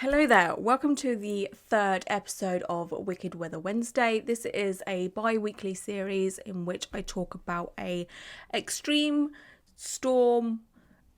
Hello there, welcome to the third episode of Wicked Weather Wednesday. This is a bi-weekly series in which I talk about a extreme storm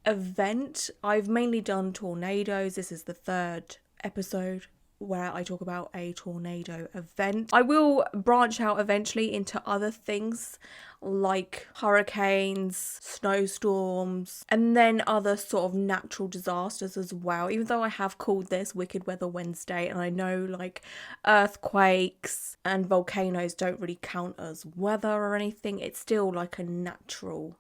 event. I've mainly done tornadoes. This is the third episode where I talk about a tornado event. I will branch out eventually into other things like hurricanes, snowstorms, and then other sort of natural disasters as well. Even though I have called this Wicked Weather Wednesday, and I know like earthquakes and volcanoes don't really count as weather or anything, it's still like a natural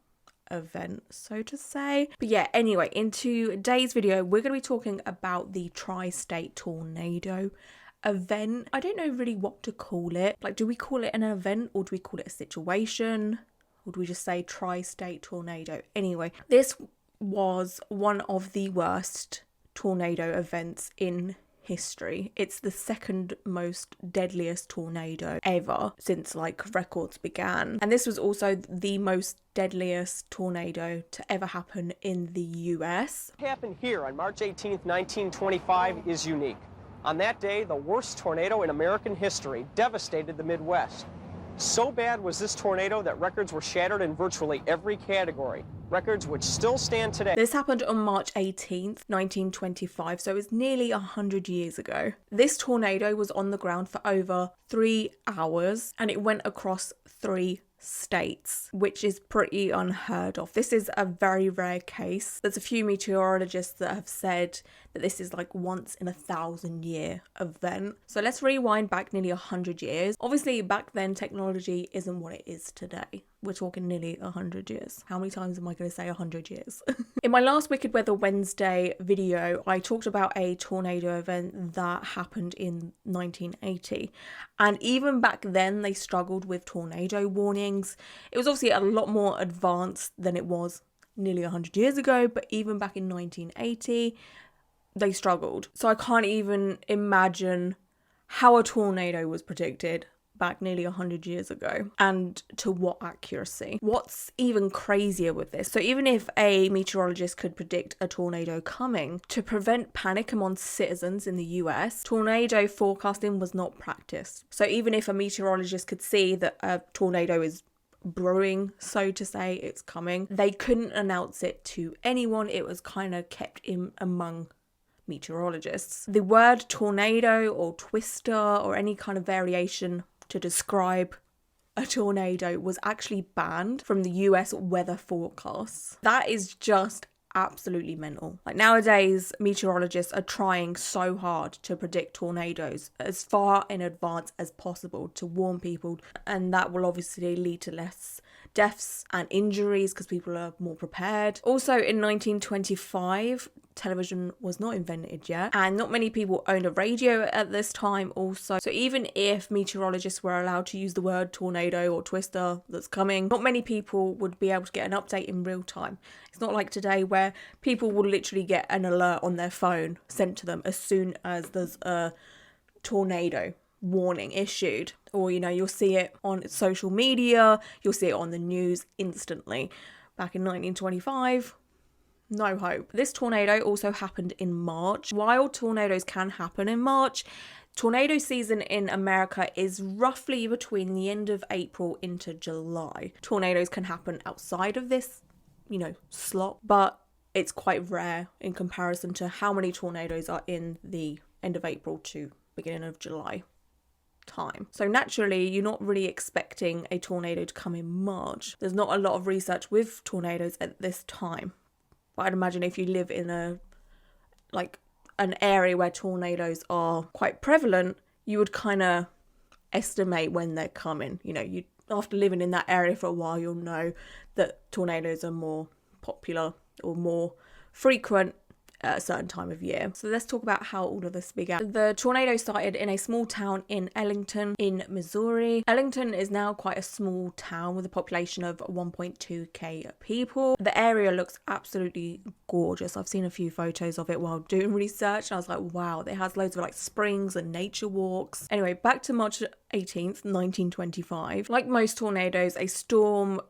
event, so to say. But yeah, anyway, in today's video we're going to be talking about the tri-state tornado event. I don't know really what to call it. Like, do we call it an event or do we call it a situation, or do we just say tri-state tornado? Anyway, this was one of the worst tornado events in history. It's the second most deadliest tornado ever since like records began, and this was also the most deadliest tornado to ever happen in the US. What happened here on March 18th, 1925 is unique. On that day, the worst tornado in American history devastated the Midwest. So bad was this tornado that records were shattered in virtually every category, records which still stand today. This happened on March 18th, 1925, so it's nearly 100 years ago. This tornado was on the ground for over 3 hours and it went across 3 states, which is pretty unheard of. This is a very rare case. There's a few meteorologists that have said that this is like once in 1,000-year event. So let's rewind back nearly 100 years. Obviously back then technology isn't what it is today. We're talking nearly 100 years. How many times am I going to say 100 years? In my last Wicked Weather Wednesday video, I talked about a tornado event that happened in 1980. And even back then, they struggled with tornado warnings. It was obviously a lot more advanced than it was nearly 100 years ago, but even back in 1980, they struggled. So I can't even imagine how a tornado was predicted back nearly 100 years ago, and to what accuracy. What's even crazier with this, so even if a meteorologist could predict a tornado coming, to prevent panic among citizens in the US, tornado forecasting was not practiced. So even if a meteorologist could see that a tornado is brewing, so to say, it's coming, they couldn't announce it to anyone. It was kind of kept in among meteorologists. The word tornado or twister or any kind of variation to describe a tornado was actually banned from the US weather forecasts. That is just absolutely mental. Like, nowadays meteorologists are trying so hard to predict tornadoes as far in advance as possible to warn people, and that will obviously lead to less deaths and injuries because people are more prepared. Also in 1925, television was not invented yet, and not many people owned a radio at this time also. So even if meteorologists were allowed to use the word tornado or twister that's coming, not many people would be able to get an update in real time. It's not like today where people will literally get an alert on their phone sent to them as soon as there's a tornado warning issued, or you'll see it on social media, you'll see it on the news instantly. Back in 1925, no hope. This tornado also happened in March. While tornadoes can happen in March, tornado season in America is roughly between the end of April into July. Tornadoes can happen outside of this, slot, but it's quite rare in comparison to how many tornadoes are in the end of April to beginning of July time. So naturally, you're not really expecting a tornado to come in March. There's not a lot of research with tornadoes at this time. But I'd imagine if you live in an area where tornadoes are quite prevalent, you would kind of estimate when they're coming. You after living in that area for a while, you'll know that tornadoes are more popular or more frequent at a certain time of year. So let's talk about how all of this began. The tornado started in a small town in Ellington in Missouri. Ellington is now quite a small town with a population of 1.2k people. The area looks absolutely gorgeous. I've seen a few photos of it while doing research and I was like, wow, it has loads of springs and nature walks. Anyway, back to March 18th, 1925. Like most tornadoes, a storm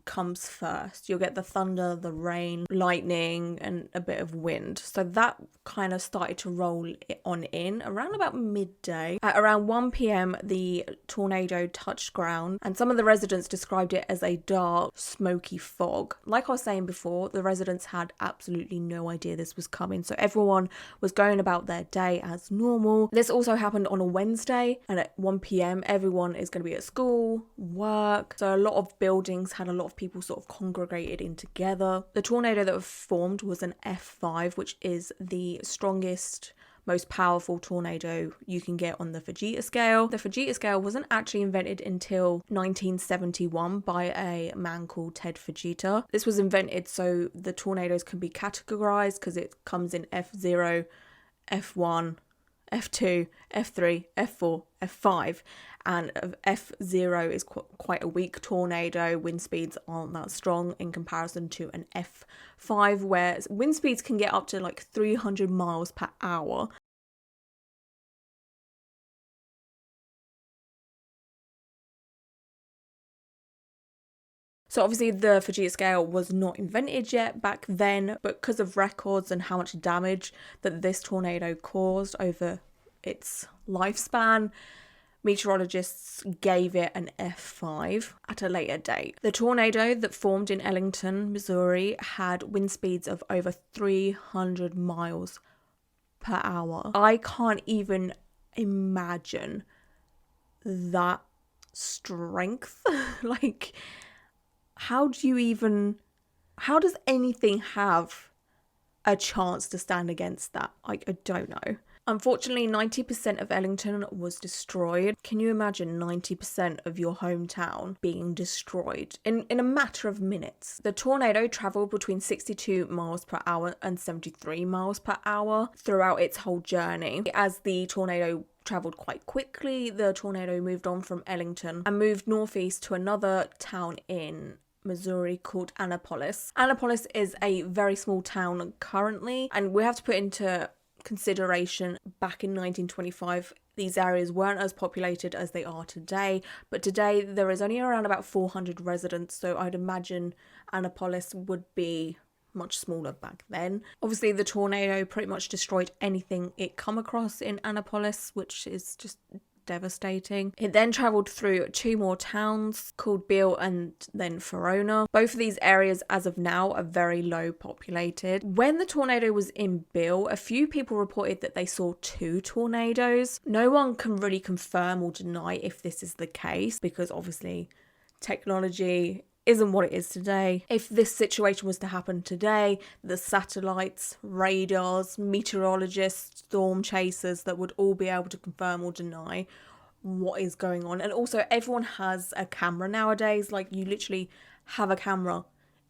comes first. You'll get the thunder, the rain, lightning, and a bit of wind. So that kind of started to roll on in around about midday. At around 1 p.m, the tornado touched ground, and some of the residents described it as a dark, smoky fog. Like I was saying before, the residents had absolutely no idea this was coming, so everyone was going about their day as normal. This also happened on a Wednesday, and at 1 p.m, everyone is going to be at school, work, so a lot of buildings had a lot of people sort of congregated in together. The tornado that was formed was an F5, which is the strongest, most powerful tornado you can get on the Fujita scale. The Fujita scale wasn't actually invented until 1971 by a man called Ted Fujita. This was invented so the tornadoes can be categorized because it comes in F0, F1, F2, F3, F4, F5, and F0 is quite a weak tornado. Wind speeds aren't that strong in comparison to an F5, where wind speeds can get up to like 300 miles per hour. So obviously the Fujita scale was not invented yet back then, but because of records and how much damage that this tornado caused over its lifespan, meteorologists gave it an F5 at a later date. The tornado that formed in Ellington, Missouri, had wind speeds of over 300 miles per hour. I can't even imagine that strength. Like, how does anything have a chance to stand against that? I don't know. Unfortunately, 90% of Ellington was destroyed. Can you imagine 90% of your hometown being destroyed in a matter of minutes? The tornado travelled between 62 miles per hour and 73 miles per hour throughout its whole journey. As the tornado travelled quite quickly, the tornado moved on from Ellington and moved northeast to another town in Missouri called Annapolis. Annapolis is a very small town currently, and we have to put into consideration back in 1925 these areas weren't as populated as they are today, but today there is only around about 400 residents, so I'd imagine Annapolis would be much smaller back then. Obviously the tornado pretty much destroyed anything it come across in Annapolis, which is just devastating. It then travelled through two more towns called Beale and then Verona. Both of these areas as of now are very low populated. When the tornado was in Beale, a few people reported that they saw two tornadoes. No one can really confirm or deny if this is the case because obviously technology isn't what it is today. If this situation was to happen today, the satellites, radars, meteorologists, storm chasers that would all be able to confirm or deny what is going on. And also everyone has a camera nowadays. Like, you literally have a camera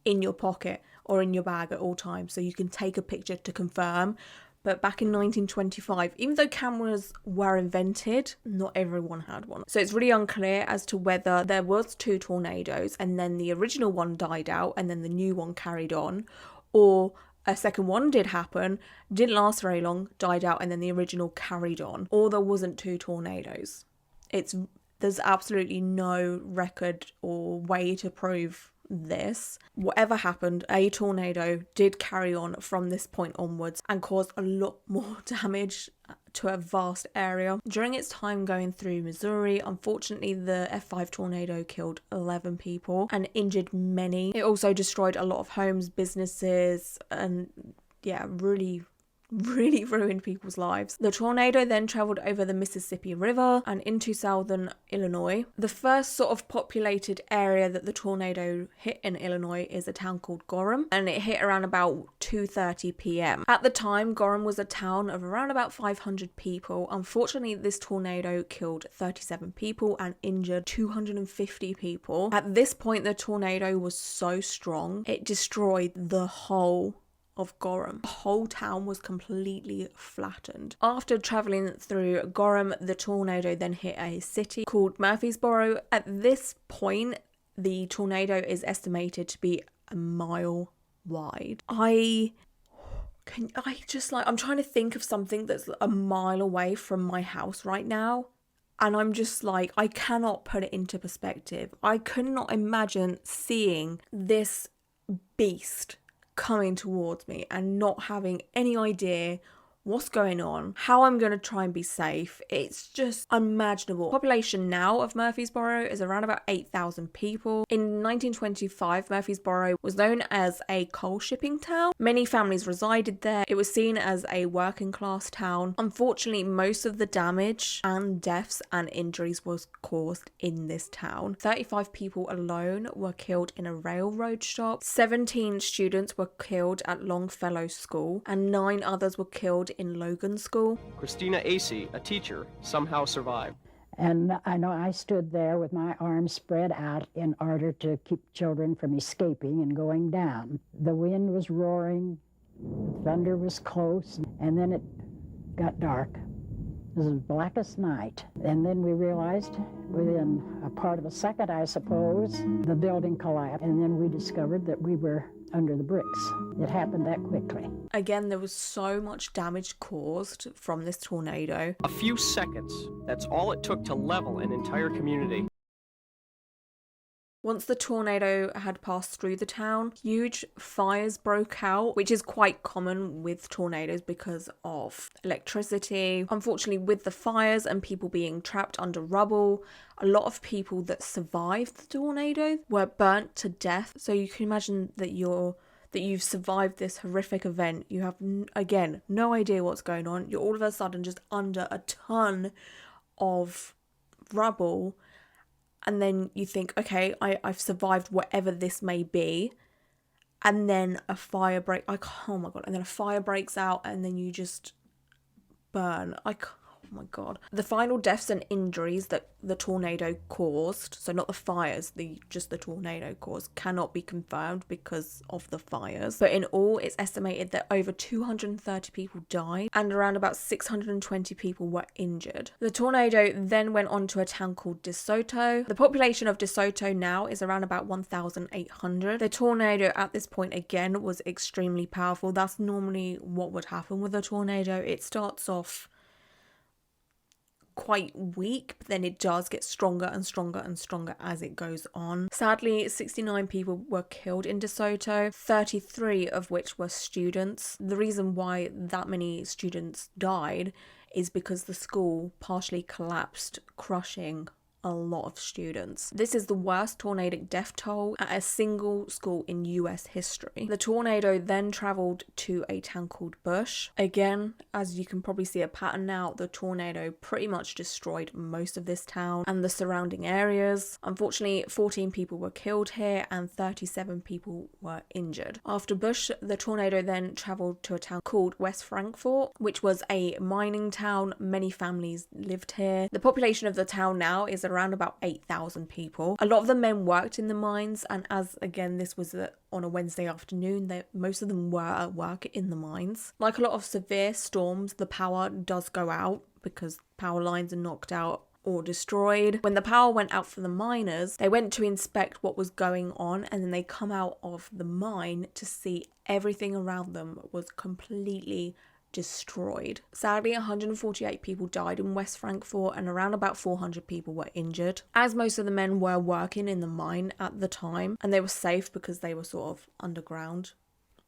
in your pocket or in your bag at all times, so you can take a picture to confirm. But back in 1925, even though cameras were invented, not everyone had one. So it's really unclear as to whether there was two tornadoes and then the original one died out and then the new one carried on, or a second one did happen, didn't last very long, died out, and then the original carried on, or there wasn't two tornadoes. There's absolutely no record or way to prove this. Whatever happened, a tornado did carry on from this point onwards and caused a lot more damage to a vast area. During its time going through Missouri, unfortunately the F5 tornado killed 11 people and injured many. It also destroyed a lot of homes, businesses, and really ruined people's lives. The tornado then travelled over the Mississippi River and into southern Illinois. The first sort of populated area that the tornado hit in Illinois is a town called Gorham, and it hit around about 2:30 p.m. At the time, Gorham was a town of around about 500 people. Unfortunately, this tornado killed 37 people and injured 250 people. At this point, the tornado was so strong, it destroyed the whole of Gorham. The whole town was completely flattened. After travelling through Gorham, the tornado then hit a city called Murfreesboro. At this point, the tornado is estimated to be a mile wide. I'm trying to think of something that's a mile away from my house right now. And I'm just like, I cannot put it into perspective. I could not imagine seeing this beast coming towards me and not having any idea what's going on, how I'm going to try and be safe. It's just unimaginable. Population now of Murfreesboro is around about 8,000 people. In 1925, Murfreesboro was known as a coal shipping town. Many families resided there. It was seen as a working class town. Unfortunately, most of the damage and deaths and injuries was caused in this town. 35 people alone were killed in a railroad shop. 17 students were killed at Longfellow School, and 9 others were killed in Logan School. Christina Acey, a teacher, somehow survived. And I know I stood there with my arms spread out in order to keep children from escaping and going down. The wind was roaring, the thunder was close, and then it got dark. It was the blackest night. And then we realized, within a part of a second, I suppose, the building collapsed. And then we discovered that we were under the bricks. It happened that quickly. Again, there was so much damage caused from this tornado. A few seconds, that's all it took to level an entire community. Once the tornado had passed through the town, huge fires broke out, which is quite common with tornadoes because of electricity. Unfortunately, with the fires and people being trapped under rubble, a lot of people that survived the tornado were burnt to death. So you can imagine that you've survived this horrific event. You have, again, no idea what's going on. You're all of a sudden just under a ton of rubble. And then you think, okay, I've survived whatever this may be. And then a fire oh my God. And then a fire breaks out and then you just burn. Oh my God. The final deaths and injuries that the tornado caused, so not the fires, just the tornado caused, cannot be confirmed because of the fires. But in all, it's estimated that over 230 people died and around about 620 people were injured. The tornado then went on to a town called DeSoto. The population of DeSoto now is around about 1,800. The tornado at this point again was extremely powerful. That's normally what would happen with a tornado. It starts off quite weak, but then it does get stronger and stronger and stronger as it goes on. Sadly, 69 people were killed in DeSoto, 33 of which were students. The reason why that many students died is because the school partially collapsed, crushing a lot of students. This is the worst tornadic death toll at a single school in US history. The tornado then travelled to a town called Bush. Again, as you can probably see a pattern now, the tornado pretty much destroyed most of this town and the surrounding areas. Unfortunately, 14 people were killed here and 37 people were injured. After Bush, the tornado then travelled to a town called West Frankfort, which was a mining town. Many families lived here. The population of the town now is around about 8,000 people. A lot of the men worked in the mines, and as again this was on a Wednesday afternoon, most of them were at work in the mines. Like a lot of severe storms, the power does go out because power lines are knocked out or destroyed. When the power went out for the miners, they went to inspect what was going on, and then they come out of the mine to see everything around them was completely destroyed. Sadly, 148 people died in West Frankfort and around about 400 people were injured. As most of the men were working in the mine at the time, and they were safe because they were sort of underground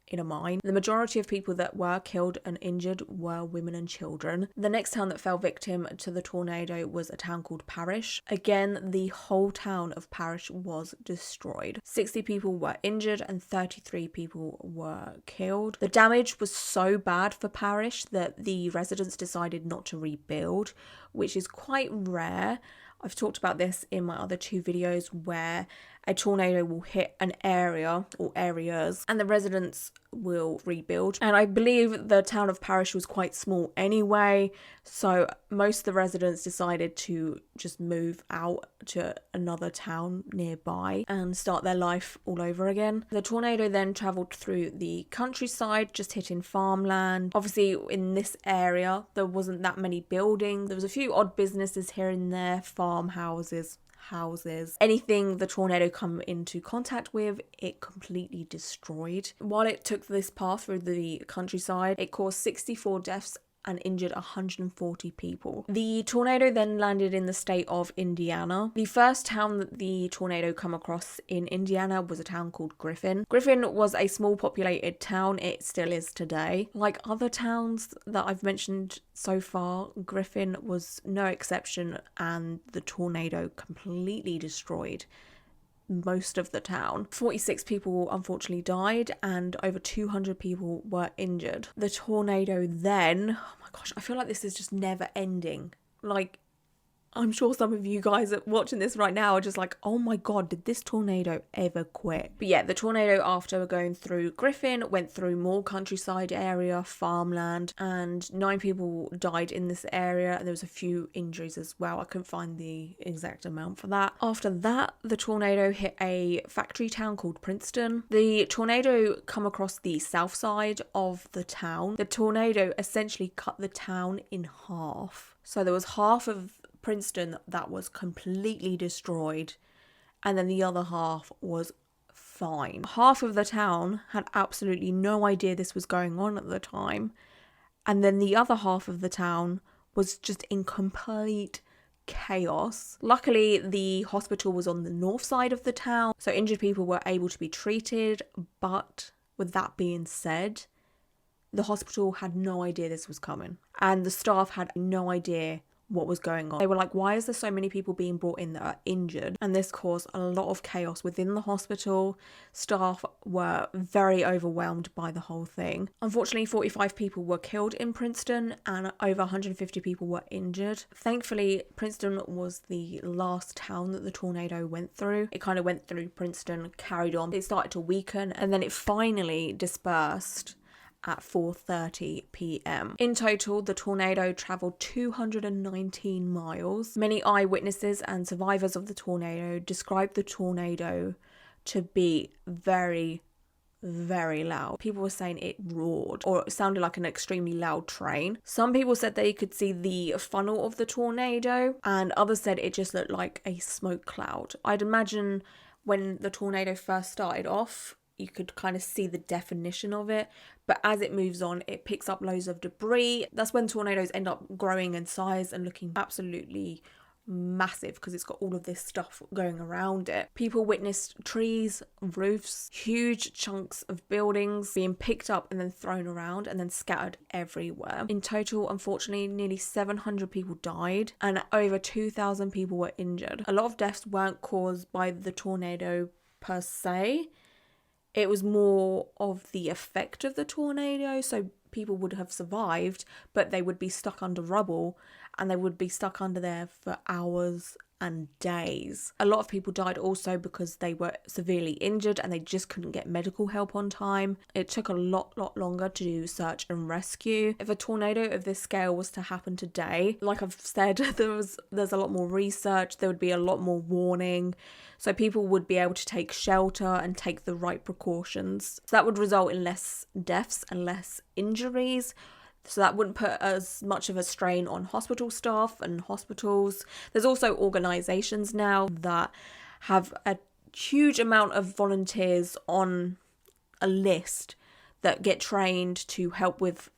in a mine, the majority of people that were killed and injured were women and children. The next town that fell victim to the tornado was a town called Parrish. Again, the whole town of Parrish was destroyed. 60 people were injured and 33 people were killed. The damage was so bad for Parrish that the residents decided not to rebuild, which is quite rare. I've talked about this in my other 2 videos where a tornado will hit an area or areas and the residents will rebuild. And I believe the town of Parrish was quite small anyway, so most of the residents decided to just move out to another town nearby and start their life all over again. The tornado then travelled through the countryside, just hitting farmland. Obviously in this area there wasn't that many buildings. There was a few odd businesses here and there, farmhouses, houses. Anything the tornado come into contact with, it completely destroyed. While it took this path through the countryside, it caused 64 deaths and injured 140 people. The tornado then landed in the state of Indiana. The first town that the tornado come across in Indiana was a town called Griffin. Griffin was a small populated town. It still is today. Like other towns that I've mentioned so far, Griffin was no exception, and the tornado completely destroyed most of the town. 46 people unfortunately died and over 200 people were injured. The tornado then, oh my gosh, I feel like this is just never ending. Like, I'm sure some of you guys watching this right now are just like, oh my god, did this tornado ever quit? But yeah, the tornado, after going through Griffin, went through more countryside area, farmland, and 9 people died in this area, and there was a few injuries as well. I couldn't find the exact amount for that. After that, the tornado hit a factory town called Princeton. The tornado come across the south side of the town. The tornado essentially cut the town in half. So there was half of Princeton that was completely destroyed, and then the other half was fine. Half of the town had absolutely no idea this was going on at the time, and then the other half of the town was just in complete chaos. Luckily, the hospital was on the north side of the town, so injured people were able to be treated, but with that being said, the hospital had no idea this was coming, and the staff had no idea what was going on. They were like, why is there so many people being brought in that are injured? And this caused a lot of chaos within the hospital. Staff were very overwhelmed by the whole thing. Unfortunately, 45 people were killed in Princeton and over 150 people were injured. Thankfully, Princeton was the last town that the tornado went through. It kind of went through Princeton, carried on. It started to weaken, and then it finally dispersed at 4:30 p.m. In total, the tornado travelled 219 miles. Many eyewitnesses and survivors of the tornado described the tornado to be very, very loud. People were saying it roared, or it sounded like an extremely loud train. Some people said they could see the funnel of the tornado, and others said it just looked like a smoke cloud. I'd imagine when the tornado first started off, you could kind of see the definition of it, but as it moves on, it picks up loads of debris. That's when tornadoes end up growing in size and looking absolutely massive, because it's got all of this stuff going around it. People witnessed trees, roofs, huge chunks of buildings being picked up and then thrown around and then scattered everywhere. In total, unfortunately, nearly 700 people died and over 2,000 people were injured. A lot of deaths weren't caused by the tornado per se. It was more of the effect of the tornado, so people would have survived, but they would be stuck under rubble, and they would be stuck under there for hours and days. A lot of people died also because they were severely injured and they just couldn't get medical help on time. It took a lot longer to do search and rescue. If a tornado of this scale was to happen today, like I've said, there's a lot more research, there would be a lot more warning, so people would be able to take shelter and take the right precautions. So that would result in less deaths and less injuries. So that wouldn't put as much of a strain on hospital staff and hospitals. There's also organisations now that have a huge amount of volunteers on a list that get trained to help with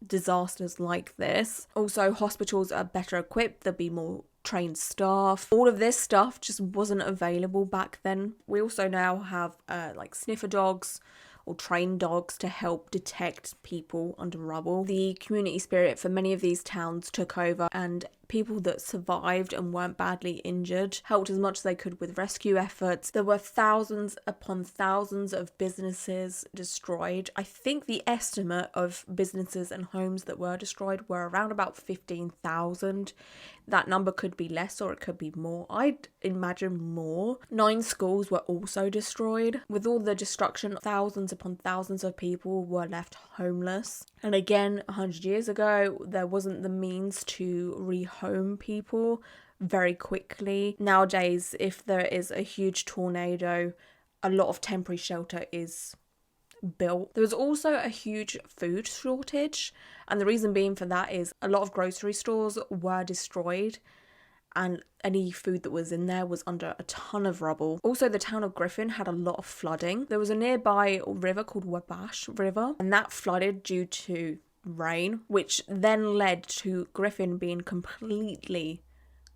disasters like this. Also, hospitals are better equipped. There'll be more trained staff. All of this stuff just wasn't available back then. We also now have like sniffer dogs or trained dogs to help detect people under rubble. The community spirit for many of these towns took over, and people that survived and weren't badly injured helped as much as they could with rescue efforts. There were thousands upon thousands of businesses destroyed. I think the estimate of businesses and homes that were destroyed were around about 15,000. That number could be less or it could be more. I'd imagine more. 9 schools were also destroyed. With all the destruction, thousands upon thousands of people were left homeless. And again, 100 years ago, there wasn't the means to rehome people very quickly. Nowadays, if there is a huge tornado, a lot of temporary shelter is built. There was also a huge food shortage, and the reason being for that is a lot of grocery stores were destroyed and any food that was in there was under a ton of rubble. Also, the town of Griffin had a lot of flooding. There was a nearby river called Wabash River, and that flooded due to rain, which then led to Griffin being completely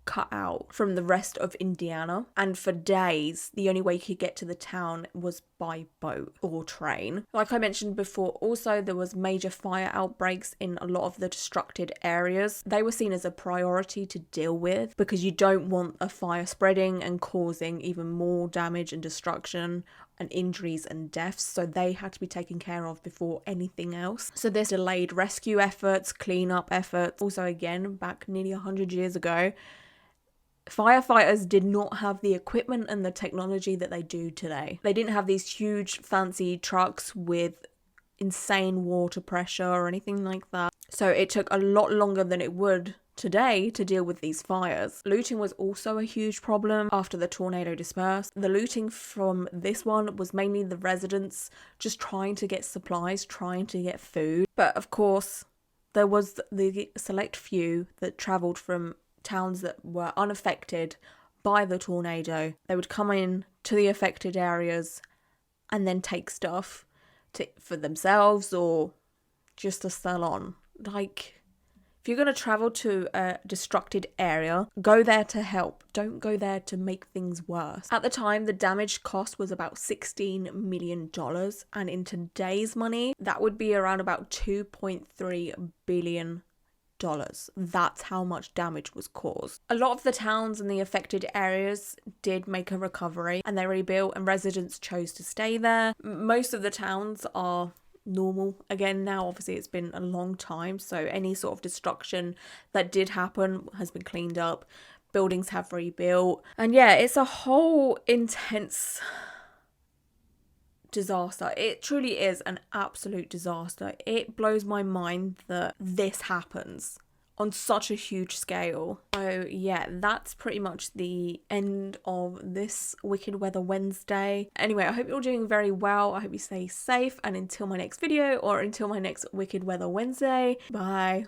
cut out from the rest of Indiana, and for days the only way you could get to the town was by boat or train. Like I mentioned before, also there was major fire outbreaks in a lot of the destructed areas. They were seen as a priority to deal with because you don't want a fire spreading and causing even more damage and destruction and injuries and deaths, so they had to be taken care of before anything else. So this delayed rescue efforts, cleanup efforts. Also, again, back nearly 100 years ago, firefighters did not have the equipment and the technology that they do today. They didn't have these huge fancy trucks with insane water pressure or anything like that. So it took a lot longer than it would today to deal with these fires. Looting was also a huge problem after the tornado dispersed. The looting from this one was mainly the residents just trying to get supplies, trying to get food. But of course, there was the select few that travelled from towns that were unaffected by the tornado. They would come in to the affected areas and then take stuff for themselves or just to sell on. Like, if you're going to travel to a destructed area, go there to help. Don't go there to make things worse. At the time, the damage cost was about $16 million. And in today's money, that would be around about $2.3 billion. That's how much damage was caused. A lot of the towns in the affected areas did make a recovery and they rebuilt, and residents chose to stay there. Most of the towns are normal again now. Obviously, it's been a long time, so any sort of destruction that did happen has been cleaned up. Buildings have rebuilt, and yeah, it's a whole intense disaster. It truly is an absolute disaster. It blows my mind that this happens on such a huge scale. So yeah, that's pretty much the end of this Wicked Weather Wednesday. Anyway, I hope you're doing very well. I hope you stay safe, and until my next video or until my next Wicked Weather Wednesday, bye.